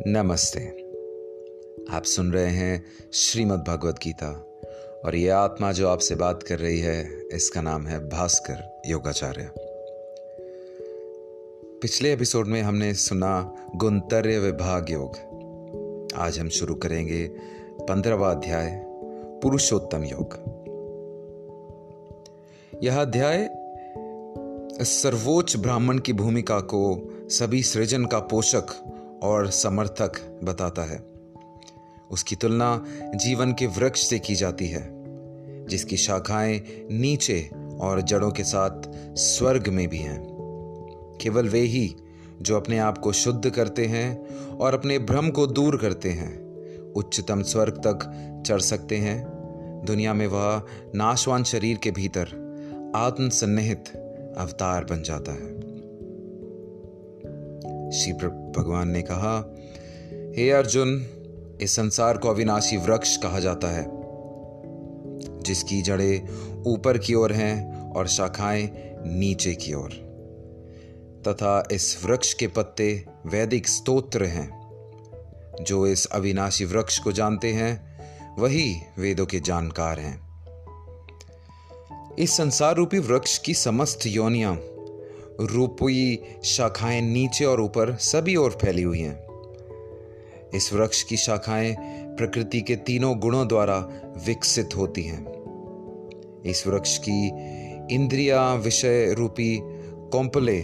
नमस्ते। आप सुन रहे हैं श्रीमद् भगवत गीता और ये आत्मा जो आपसे बात कर रही है इसका नाम है भास्कर योगाचार्य। पिछले एपिसोड में हमने सुना गुणत्रय विभाग योग। आज हम शुरू करेंगे 15वां अध्याय पुरुषोत्तम योग। यह अध्याय सर्वोच्च ब्राह्मण की भूमिका को सभी सृजन का पोषक और समर्थक बताता है। उसकी तुलना जीवन के वृक्ष से की जाती है जिसकी शाखाएं नीचे और जड़ों के साथ स्वर्ग में भी हैं। केवल वे ही जो अपने आप को शुद्ध करते हैं और अपने भ्रम को दूर करते हैं उच्चतम स्वर्ग तक चढ़ सकते हैं। दुनिया में वह नाशवान शरीर के भीतर आत्म सन्निहित अवतार बन जाता है। श्री भगवान ने कहा, हे अर्जुन, इस संसार को अविनाशी वृक्ष कहा जाता है जिसकी जड़ें ऊपर की ओर हैं और शाखाएं नीचे की ओर, तथा इस वृक्ष के पत्ते वैदिक स्तोत्र हैं। जो इस अविनाशी वृक्ष को जानते हैं वही वेदों के जानकार हैं। इस संसार रूपी वृक्ष की समस्त योनियां रूपी शाखाएं नीचे और ऊपर सभी ओर फैली हुई हैं। इस वृक्ष की शाखाएं प्रकृति के तीनों गुणों द्वारा विकसित होती हैं। इस वृक्ष की इंद्रियां विषय रूपी कोंपले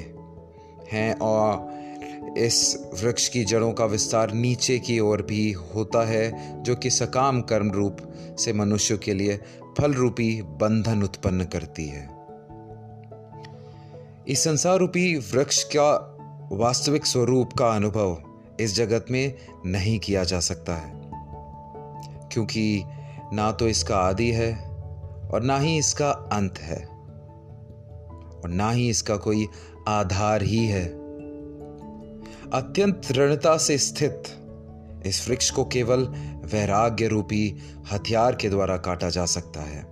हैं और इस वृक्ष की जड़ों का विस्तार नीचे की ओर भी होता है जो कि सकाम कर्म रूप से मनुष्य के लिए फल रूपी बंधन उत्पन्न करती है। इस संसार रूपी वृक्ष का वास्तविक स्वरूप का अनुभव इस जगत में नहीं किया जा सकता है, क्योंकि ना तो इसका आदि है और ना ही इसका अंत है और ना ही इसका कोई आधार ही है। अत्यंत दृढ़ता से स्थित इस वृक्ष को केवल वैराग्य रूपी हथियार के द्वारा काटा जा सकता है।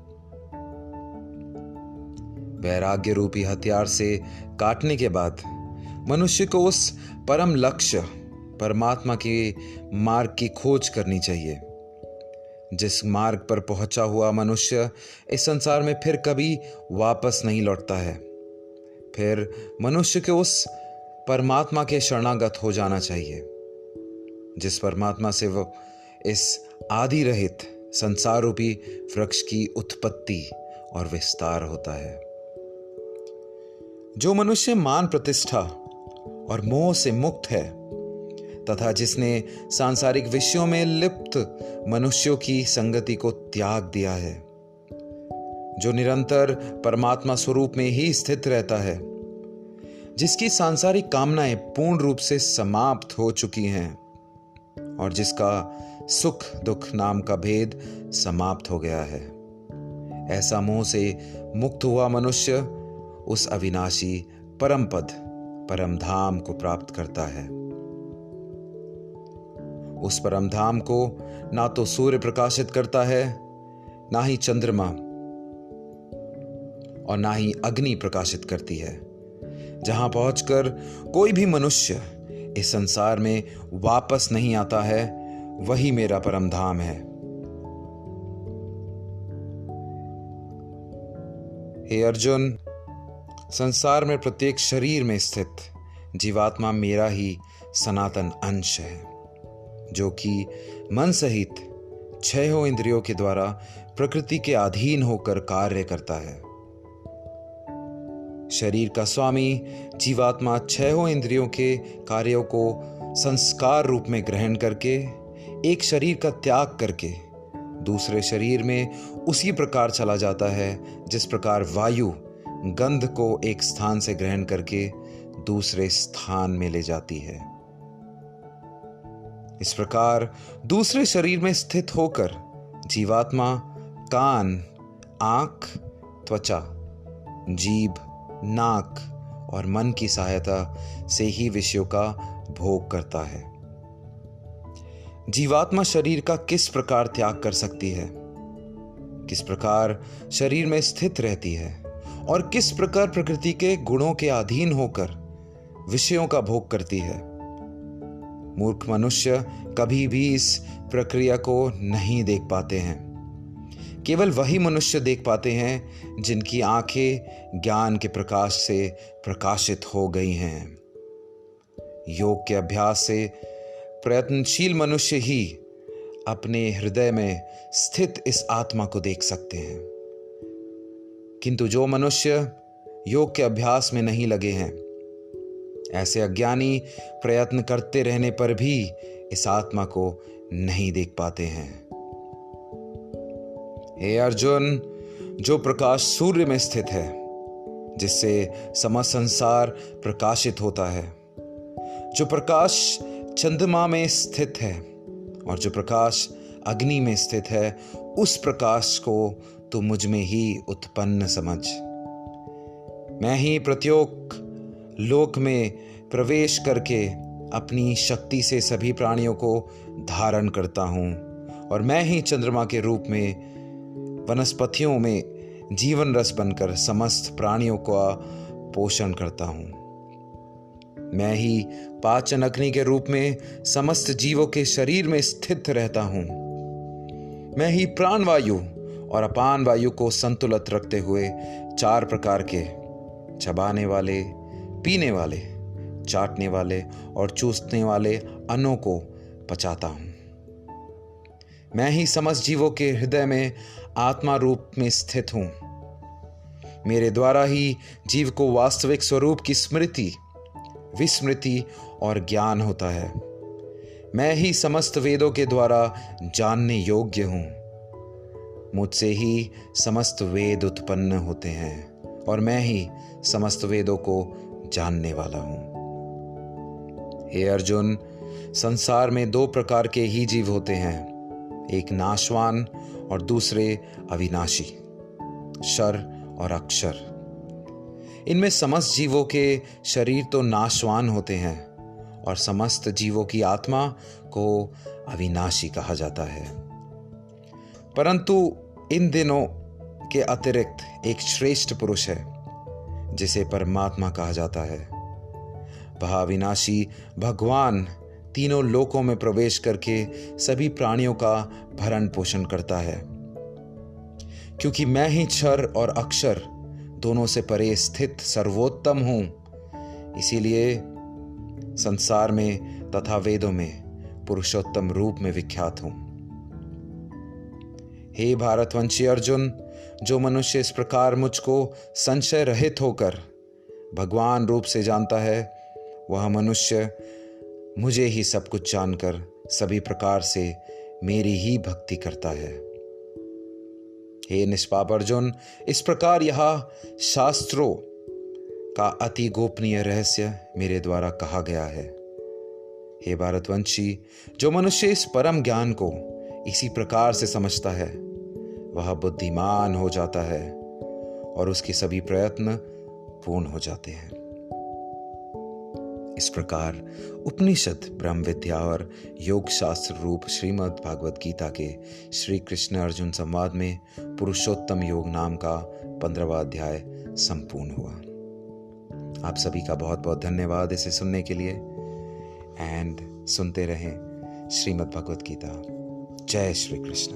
वैराग्य रूपी हथियार से काटने के बाद मनुष्य को उस परम लक्ष्य परमात्मा के मार्ग की खोज करनी चाहिए। जिस मार्ग पर पहुंचा हुआ मनुष्य इस संसार में फिर कभी वापस नहीं लौटता है। फिर मनुष्य को उस परमात्मा के शरणागत हो जाना चाहिए जिस परमात्मा से वो इस आदि रहित संसार रूपी वृक्ष की उत्पत्ति और विस्तार होता है। जो मनुष्य मान प्रतिष्ठा और मोह से मुक्त है तथा जिसने सांसारिक विषयों में लिप्त मनुष्यों की संगति को त्याग दिया है, जो निरंतर परमात्मा स्वरूप में ही स्थित रहता है, जिसकी सांसारिक कामनाएं पूर्ण रूप से समाप्त हो चुकी हैं और जिसका सुख दुख नाम का भेद समाप्त हो गया है, ऐसा मोह से मुक्त हुआ मनुष्य उस अविनाशी परम पद परम धाम को प्राप्त करता है। उस परम धाम को ना तो सूर्य प्रकाशित करता है, ना ही चंद्रमा और ना ही अग्नि प्रकाशित करती है। जहां पहुंचकर कोई भी मनुष्य इस संसार में वापस नहीं आता है, वही मेरा परम धाम है। हे अर्जुन, संसार में प्रत्येक शरीर में स्थित जीवात्मा मेरा ही सनातन अंश है, जो कि मन सहित 6 इंद्रियों के द्वारा प्रकृति के अधीन होकर कार्य करता है। शरीर का स्वामी जीवात्मा 6 इंद्रियों के कार्यों को संस्कार रूप में ग्रहण करके एक शरीर का त्याग करके दूसरे शरीर में उसी प्रकार चला जाता है जिस प्रकार वायु गंध को एक स्थान से ग्रहण करके दूसरे स्थान में ले जाती है। इस प्रकार दूसरे शरीर में स्थित होकर जीवात्मा कान, आंख, त्वचा, जीभ, नाक और मन की सहायता से ही विषयों का भोग करता है। जीवात्मा शरीर का किस प्रकार त्याग कर सकती है, किस प्रकार शरीर में स्थित रहती है और किस प्रकार प्रकृति के गुणों के अधीन होकर विषयों का भोग करती है, मूर्ख मनुष्य कभी भी इस प्रक्रिया को नहीं देख पाते हैं। केवल वही मनुष्य देख पाते हैं जिनकी आंखें ज्ञान के प्रकाश से प्रकाशित हो गई हैं। योग के अभ्यास से प्रयत्नशील मनुष्य ही अपने हृदय में स्थित इस आत्मा को देख सकते हैं। किंतु जो मनुष्य योग के अभ्यास में नहीं लगे हैं, ऐसे अज्ञानी प्रयत्न करते रहने पर भी इस आत्मा को नहीं देख पाते हैं। हे अर्जुन, जो प्रकाश सूर्य में स्थित है, जिससे समस्त संसार प्रकाशित होता है, जो प्रकाश चंद्रमा में स्थित है और जो प्रकाश अग्नि में स्थित है, उस प्रकाश को तू मुझ में ही उत्पन्न समझ। मैं ही प्रत्येक लोक में प्रवेश करके अपनी शक्ति से सभी प्राणियों को धारण करता हूँ, और मैं ही चंद्रमा के रूप में वनस्पतियों में जीवन रस बनकर समस्त प्राणियों का पोषण करता हूँ। मैं ही पाचन अग्नि के रूप में समस्त जीवों के शरीर में स्थित रहता हूँ। मैं ही प्राण वायु और अपान वायु को संतुलित रखते हुए 4 प्रकार के चबाने वाले, पीने वाले, चाटने वाले और चूसने वाले अन्नों को पचाता हूँ। मैं ही समस्त जीवों के हृदय में आत्मा रूप में स्थित हूँ। मेरे द्वारा ही जीव को वास्तविक स्वरूप की स्मृति, विस्मृति और ज्ञान होता है। मैं ही समस्त वेदों के द्वारा जानने योग्य हूँ। मुझसे ही समस्त वेद उत्पन्न होते हैं और मैं ही समस्त वेदों को जानने वाला हूँ। हे अर्जुन, संसार में 2 प्रकार के ही जीव होते हैं, एक नाशवान और दूसरे अविनाशी, क्षर और अक्षर। इनमें समस्त जीवों के शरीर तो नाशवान होते हैं और समस्त जीवों की आत्मा को अविनाशी कहा जाता है। परंतु इन दिनों के अतिरिक्त एक श्रेष्ठ पुरुष है जिसे परमात्मा कहा जाता है। वह अविनाशी भगवान तीनों लोकों में प्रवेश करके सभी प्राणियों का भरण पोषण करता है। क्योंकि मैं ही क्षर और अक्षर दोनों से परे स्थित सर्वोत्तम हूं, इसीलिए संसार में तथा वेदों में पुरुषोत्तम रूप में विख्यात हूं। हे भारतवंशी अर्जुन, जो मनुष्य इस प्रकार मुझको संशय रहित होकर भगवान रूप से जानता है, वह मनुष्य मुझे ही सब कुछ जानकर सभी प्रकार से मेरी ही भक्ति करता है। हे निष्पाप अर्जुन, इस प्रकार यह शास्त्रों का अति गोपनीय रहस्य मेरे द्वारा कहा गया है। हे भारतवंशी, जो मनुष्य इस परम ज्ञान को इसी प्रकार से समझता है, वह बुद्धिमान हो जाता है और उसके सभी प्रयत्न पूर्ण हो जाते हैं। इस प्रकार उपनिषद, ब्रह्म विद्या और योग शास्त्र रूप श्रीमद् भागवत गीता के श्री कृष्ण अर्जुन संवाद में पुरुषोत्तम योग नाम का 15वां अध्याय संपूर्ण हुआ। आप सभी का बहुत बहुत धन्यवाद इसे सुनने के लिए, एंड सुनते रहें श्रीमद् भागवत गीता। जय श्री कृष्ण।